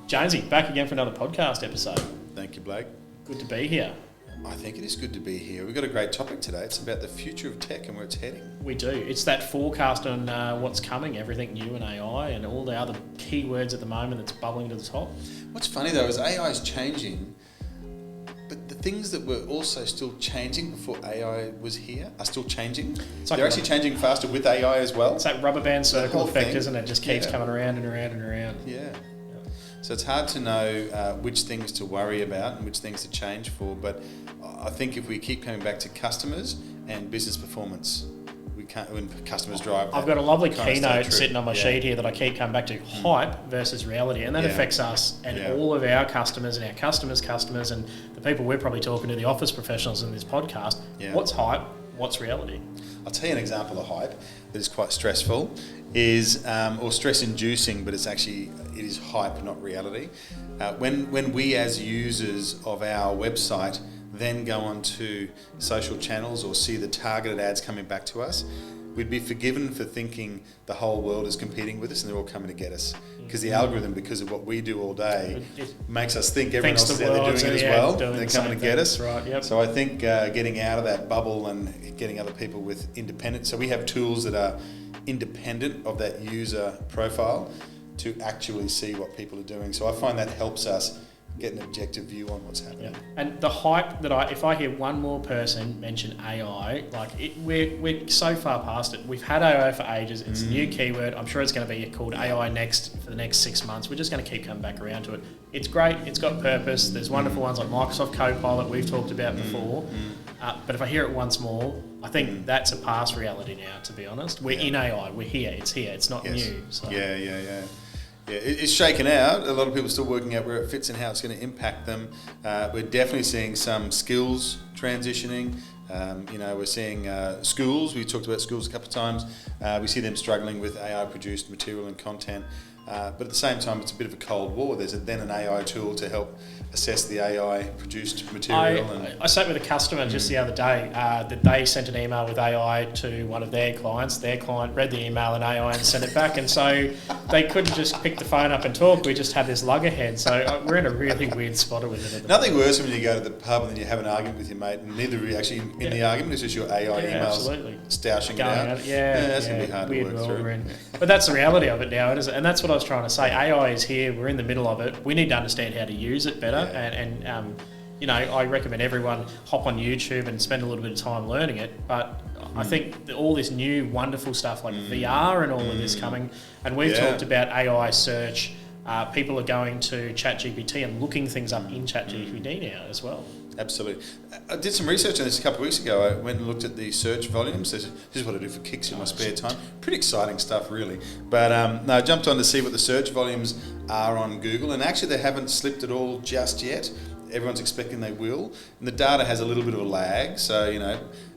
Jonesy, back again for another podcast episode. Thank you, Blake. Good to be here. I think it is good to be here. We've got a great topic today. It's about the future of tech and where it's heading. We do. It's that forecast on what's coming, everything new in AI and all the other keywords at the moment that's bubbling to the top. What's funny though is AI is changing, but the things that were also still changing before AI was here are still changing. They're actually changing faster with AI as well. It's that rubber band circle effect, isn't it? It just keeps coming around and around and around. Yeah. So it's hard to know which things to worry about and which things to change for, but I think if we keep coming back to customers and business performance, we can't, when customers drive. I've got a lovely keynote sitting on my sheet here that I keep coming back to, hype versus reality, and that affects us and all of our customers and our customers' customers and the people we're probably talking to, the office professionals in this podcast. What's hype? What's reality? I'll tell you an example of hype that is quite stressful, or stress-inducing, but it is hype, not reality. When we as users of our website then go onto social channels or see the targeted ads coming back to us, we'd be forgiven for thinking the whole world is competing with us and they're all coming to get us. Because the algorithm, because of what we do all day, makes us think everyone else is out there doing it as well. They're coming to get us. Right, yep. So I think getting out of that bubble and getting other people with independent. So we have tools that are independent of that user profile to actually see what people are doing. So I find that helps us get an objective view on what's happening. Yeah. And the hype that if I hear one more person mention AI, we're so far past it. We've had AI for ages. It's a new keyword. I'm sure it's going to be called AI next for the next 6 months. We're just going to keep coming back around to it. It's great. It's got purpose. There's wonderful ones like Microsoft Copilot we've talked about before. But if I hear it once more, I think that's a past reality now, to be honest. We're in AI. We're here. It's here. It's not new. So. Yeah, it's shaken out. A lot of people are still working out where it fits and how it's going to impact them. We're definitely seeing some skills transitioning. We're seeing schools. We talked about schools a couple of times. We see them struggling with AI-produced material and content. But at the same time, it's a bit of a cold war. There's then an AI tool to help assess the AI-produced material. I sat with a customer just the other day that they sent an email with AI to one of their clients. Their client read the email in AI and sent it back. And so they couldn't just pick the phone up and talk. We just had this luggerhead. So we're in a really weird spot with it. Nothing worse when you go to the pub and then you have an argument with your mate and neither of you actually in the argument. It's just your AI emails stoushing it out. That's going to be hard to work through. But that's the reality of it now. And that's what I was trying to say. AI is here. We're in the middle of it. We need to understand how to use it better. I recommend everyone hop on YouTube and spend a little bit of time learning it. But I think all this new wonderful stuff like VR and all of this coming, and we've talked about AI search. People are going to ChatGPT and looking things up in ChatGPT now as well. Absolutely. I did some research on this a couple of weeks ago. I went and looked at the search volumes. This is what I do for kicks in my spare time. Pretty exciting stuff, really. But I jumped on to see what the search volumes are on Google, and actually they haven't slipped at all just yet. Everyone's expecting they will. And the data has a little bit of a lag,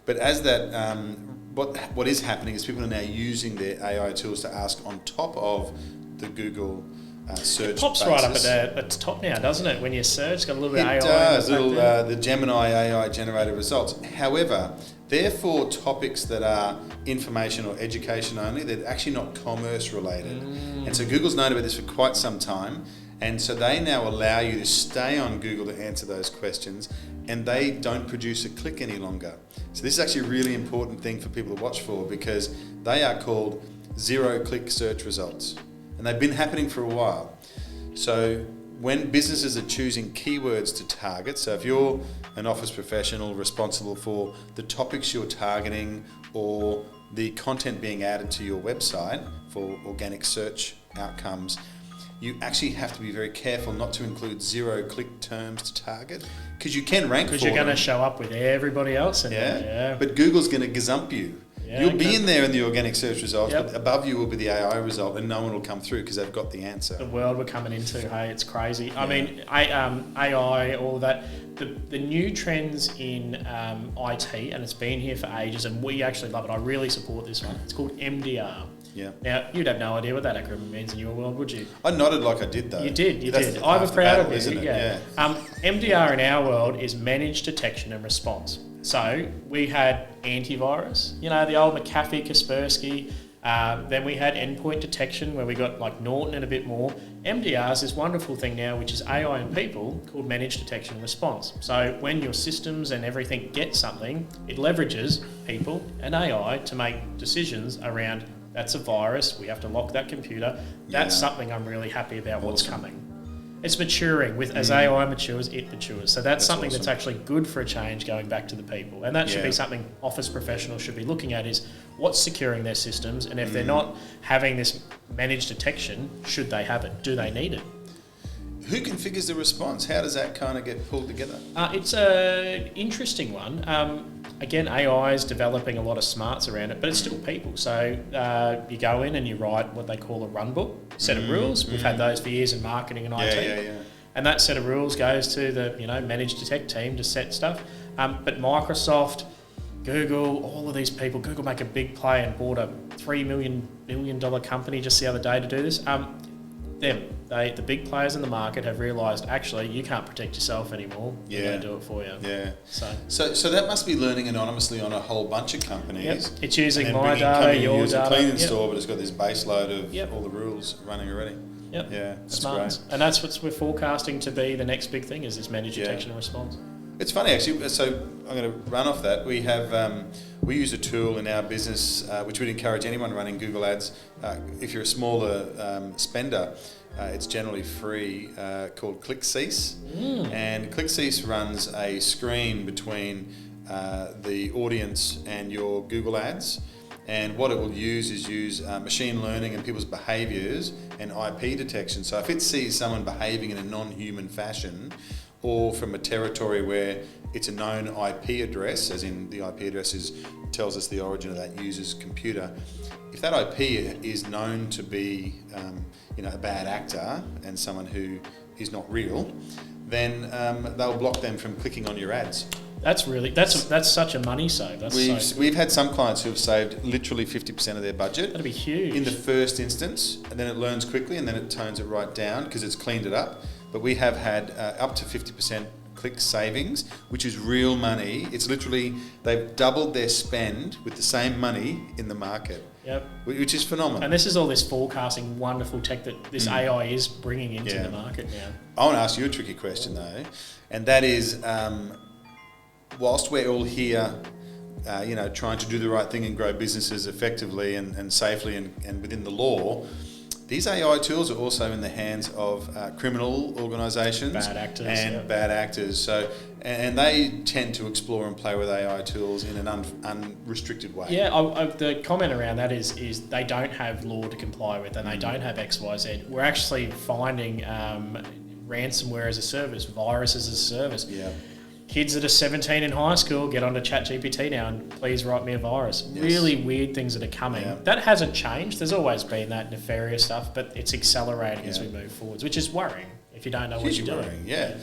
but as that, what is happening is people are now using their AI tools to ask on top of the Google search. It pops basis. right up at the top now, doesn't it? When you search, it's got a little bit of AI. It does, the Gemini AI generated results. However, they're for topics that are information or education only. They're actually not commerce related. And so Google's known about this for quite some time. And so they now allow you to stay on Google to answer those questions, and they don't produce a click any longer. So this is actually a really important thing for people to watch for, because they are called zero-click search results. And they've been happening for a while. So when businesses are choosing keywords to target, so if you're an office professional responsible for the topics you're targeting or the content being added to your website for organic search outcomes, you actually have to be very careful not to include zero-click terms to target, because you can rank for them. Because you're going to show up with everybody else. But Google's going to gazump you. You'll be in there in the organic search results, but above you will be the AI result, and no one will come through because they've got the answer. The world we're coming into, hey, it's crazy. I mean, AI, all of that, the new trends in IT, and it's been here for ages, and we actually love it. I really support this one. It's called MDR. Yeah. Now, you'd have no idea what that acronym means in your world, would you? I nodded like I did, though. You did. That's I'm half the proud battle, of you. isn't it? Yeah. MDR in our world is managed detection and response. So we had antivirus, the old McAfee, Kaspersky. Then we had endpoint detection where we got like Norton and a bit more. MDR is this wonderful thing now, which is AI and people, called managed detection and response. So when your systems and everything get something, it leverages people and AI to make decisions around, that's a virus, we have to lock that computer. That's something I'm really happy about what's coming. It's maturing. As AI matures, it matures. So that's something that's actually good for a change going back to the people. And that should be something office professionals should be looking at, is what's securing their systems, and if they're not having this managed detection, should they have it? Do they need it? Who configures the response? How does that kind of get pulled together? It's an interesting one. Again, AI is developing a lot of smarts around it, but it's still people. So you go in and you write what they call a run book, set of rules. We've had those for years in marketing and IT. And that set of rules goes to the managed detect team to set stuff. But Microsoft, Google, all of these people, Google make a big play and bought a $3 billion company just the other day to do this. The big players in the market have realised, actually, you can't protect yourself anymore. We're going to do it for you. Yeah. So that must be learning anonymously on a whole bunch of companies. Yep. It's using my data, your data. A cleaning store, but it's got this base load of all the rules running already. Yep. Yeah, that's smart. great. And that's what we're forecasting to be the next big thing, is this managed detection and response. It's funny, actually. So I'm going to run off that. We have we use a tool in our business which we'd encourage anyone running Google Ads. If you're a smaller spender, it's generally free, called ClickCease. And ClickCease runs a screen between the audience and your Google Ads. And what it will use is machine learning and people's behaviours and IP detection. So if it sees someone behaving in a non-human fashion, or from a territory where it's a known IP address, as in the IP address tells us the origin of that user's computer, if that IP is known to be a bad actor and someone who is not real, then they'll block them from clicking on your ads. That's such a money save. We've had some clients who have saved literally 50% of their budget. That'd be huge. In the first instance, and then it learns quickly, and then it tones it right down because it's cleaned it up. But we have had up to 50% click savings, which is real money. It's literally, they've doubled their spend with the same money in the market. Yep. Which is phenomenal. And this is all this forecasting wonderful tech that this AI is bringing into the market now. I want to ask you a tricky question though, and that is, whilst we're all here, trying to do the right thing and grow businesses effectively and safely and within the law, these AI tools are also in the hands of criminal organisations, bad actors. So, and they tend to explore and play with AI tools in an unrestricted way. Yeah, the comment around that is they don't have law to comply with, and they don't have X, Y, Z. We're actually finding ransomware as a service, viruses as a service. Yeah. Kids that are 17 in high school get onto ChatGPT now and please write me a virus. Yes. Really weird things that are coming. Yeah. That hasn't changed. There's always been that nefarious stuff, but it's accelerating as we move forwards, which is worrying if you don't know what you're doing. Yeah.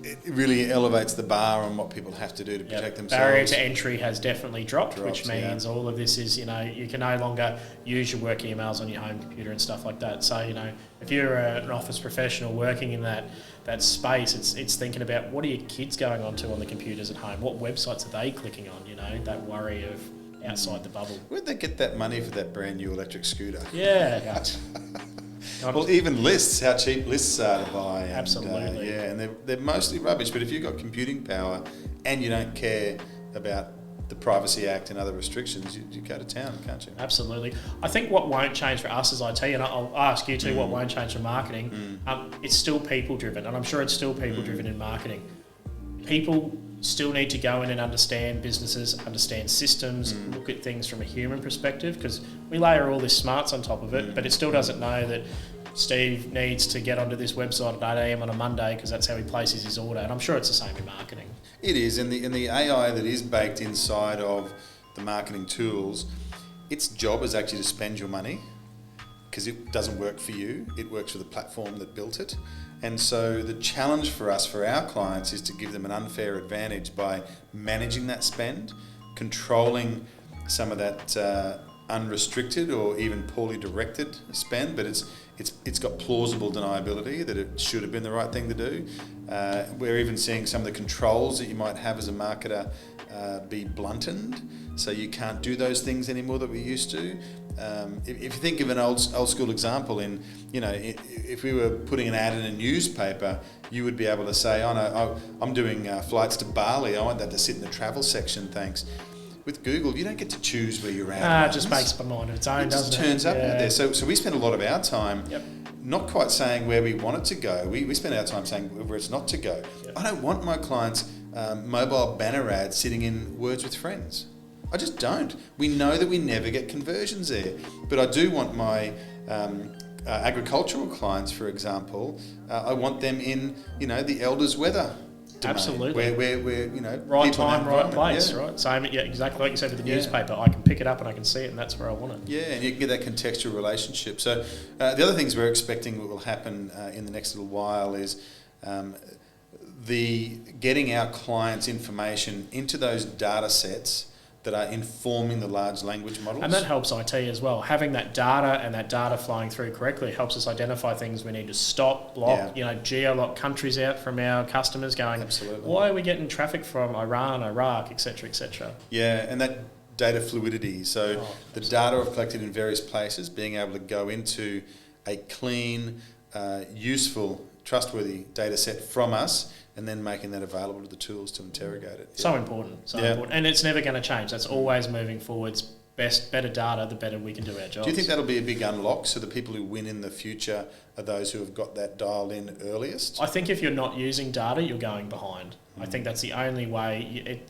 It really elevates the bar on what people have to do to protect themselves. Barrier to entry has definitely dropped, which means all of this is, you can no longer use your work emails on your home computer and stuff like that. So, if you're an office professional working in that space, it's thinking about what are your kids going on to on the computers at home? What websites are they clicking on? That worry of outside the bubble. Where'd they get that money for that brand new electric scooter? Yeah. Well, even lists, how cheap lists are to buy. And, absolutely. And they're mostly rubbish. But if you've got computing power and you don't care about the Privacy Act and other restrictions, you go to town, can't you? Absolutely. I think what won't change for us as IT, and I'll ask you too, what won't change for marketing, it's still people-driven, and I'm sure it's still people-driven in marketing. People still need to go in and understand businesses, understand systems, look at things from a human perspective, because we layer all this smarts on top of it, but it still doesn't know that Steve needs to get onto this website at 8 a.m. on a Monday because that's how he places his order, and I'm sure it's the same in marketing. It is, and the AI that is baked inside of the marketing tools, its job is actually to spend your money because it doesn't work for you, it works for the platform that built it. And so the challenge for us, for our clients, is to give them an unfair advantage by managing that spend, controlling some of that unrestricted or even poorly directed spend, but it's got plausible deniability that it should have been the right thing to do. We're even seeing some of the controls that you might have as a marketer be blunted, so you can't do those things anymore that we used to. If you think of an old school example, if we were putting an ad in a newspaper, you would be able to say, "Oh no, I'm doing flights to Bali. I want that to sit in the travel section, thanks." With Google, you don't get to choose where you're at. It just makes a mind of its own, doesn't it? It just turns up out there. So we spend a lot of our time not quite saying where we want it to go. We spend our time saying where it's not to go. Yep. I don't want my clients' mobile banner ads sitting in Words with Friends. I just don't. We know that we never get conversions there. But I do want my agricultural clients, for example, I want them in, the elders' weather domain. Absolutely. Where right time, right place, right? Same, exactly like you said with the newspaper. I can pick it up and I can see it, and that's where I want it. Yeah, and you can get that contextual relationship. So the other things we're expecting what will happen in the next little while is the getting our clients' information into those data sets that are informing the large language models. And that helps IT as well. Having that data and that data flowing through correctly helps us identify things we need to stop, block, geo-lock countries out from our customers going, absolutely, why are we getting traffic from Iran, Iraq, etc., etc.? Yeah, and that data fluidity. So the data I've collected in various places, being able to go into a clean, useful, trustworthy data set from us, and then making that available to the tools to interrogate it. So important. And it's never going to change. That's always moving forwards. Better data, the better we can do our jobs. Do you think that'll be a big unlock? So the people who win in the future are those who have got that dialed in earliest? I think if you're not using data, you're going behind. I think that's the only way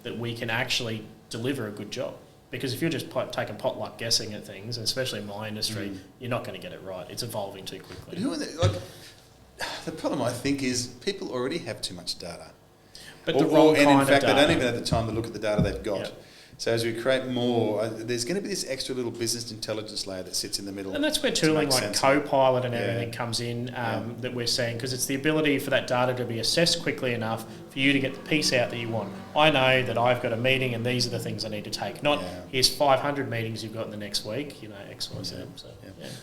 that we can actually deliver a good job. Because if you're just taking potluck guessing at things, especially in my industry, you're not going to get it right. It's evolving too quickly. But who are the problem, I think, is people already have too much data. But the wrong kind of data. And in fact, they don't even have the time to look at the data they've got. Yep. So as we create more, there's going to be this extra little business intelligence layer that sits in the middle. And that's where tooling like Copilot and everything comes in that we're seeing, because it's the ability for that data to be assessed quickly enough for you to get the piece out that you want. I know that I've got a meeting and these are the things I need to take. Not here's 500 meetings you've got in the next week, X, Y, Z.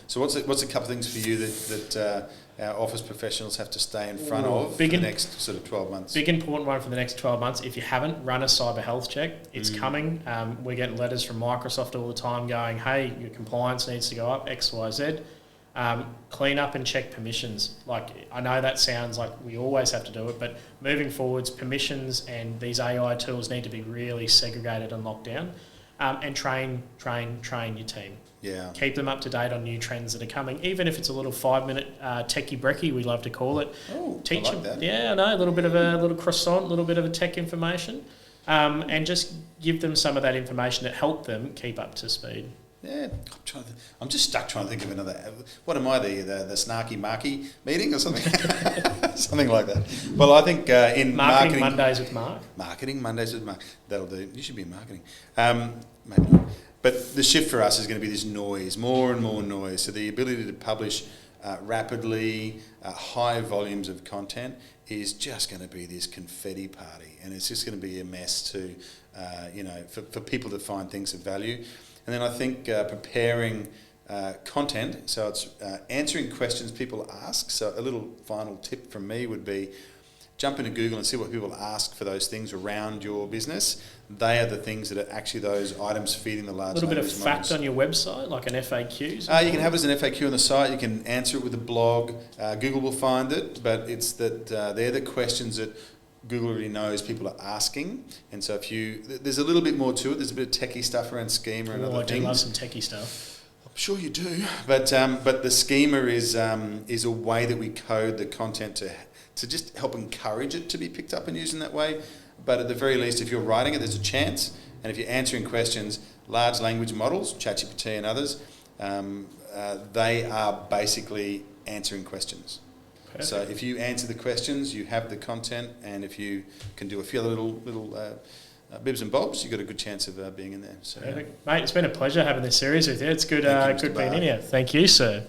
So what's a couple of things for you that our office professionals have to stay in front of for the next sort of 12 months? Big important one for the next 12 months. If you haven't, run a cyber health check. It's coming. We're getting letters from Microsoft all the time going, hey, your compliance needs to go up, X, Y, Z. Clean up and check permissions. I know that sounds like we always have to do it, but moving forwards, permissions and these AI tools need to be really segregated and locked down. And train your team. Yeah. Keep them up to date on new trends that are coming, even if it's a little 5-minute techie brekkie, we love to call it. Oh, teach I like them. that. Yeah, I know, a little croissant, a little bit of a tech information, and just give them some of that information that help them keep up to speed. Yeah, I'm just stuck trying to think of another. What am I, the snarky marky meeting or something? Something like that. Well, I think in Marketing Mondays with Mark. Marketing Mondays with Mark. That'll do. You should be in marketing. Maybe not. But the shift for us is going to be this noise, more and more noise. So the ability to publish rapidly, high volumes of content is just going to be this confetti party, and it's just going to be a mess for people to find things of value. And then I think preparing content, so it's answering questions people ask. So a little final tip from me would be jump into Google and see what people ask for those things around your business. They are the things that are actually those items feeding the large language models. A little bit of fact on your website, like an FAQ? You can have it as an FAQ on the site. You can answer it with a blog. Google will find it, but it's that they're the questions that Google already knows people are asking. And so there's a little bit more to it. There's a bit of techie stuff around schema and other things. I do love some techie stuff. I'm sure you do. But the schema is a way that we code the content to just help encourage it to be picked up and used in that way. But at the very least, if you're writing it, there's a chance. And if you're answering questions, large language models, ChatGPT and others, they are basically answering questions. Perfect. So if you answer the questions, you have the content, and if you can do a few other little bibs and bobs, you've got a good chance of being in there. So, perfect. Mate, it's been a pleasure having this series with you. It's good being in here. Thank you, sir.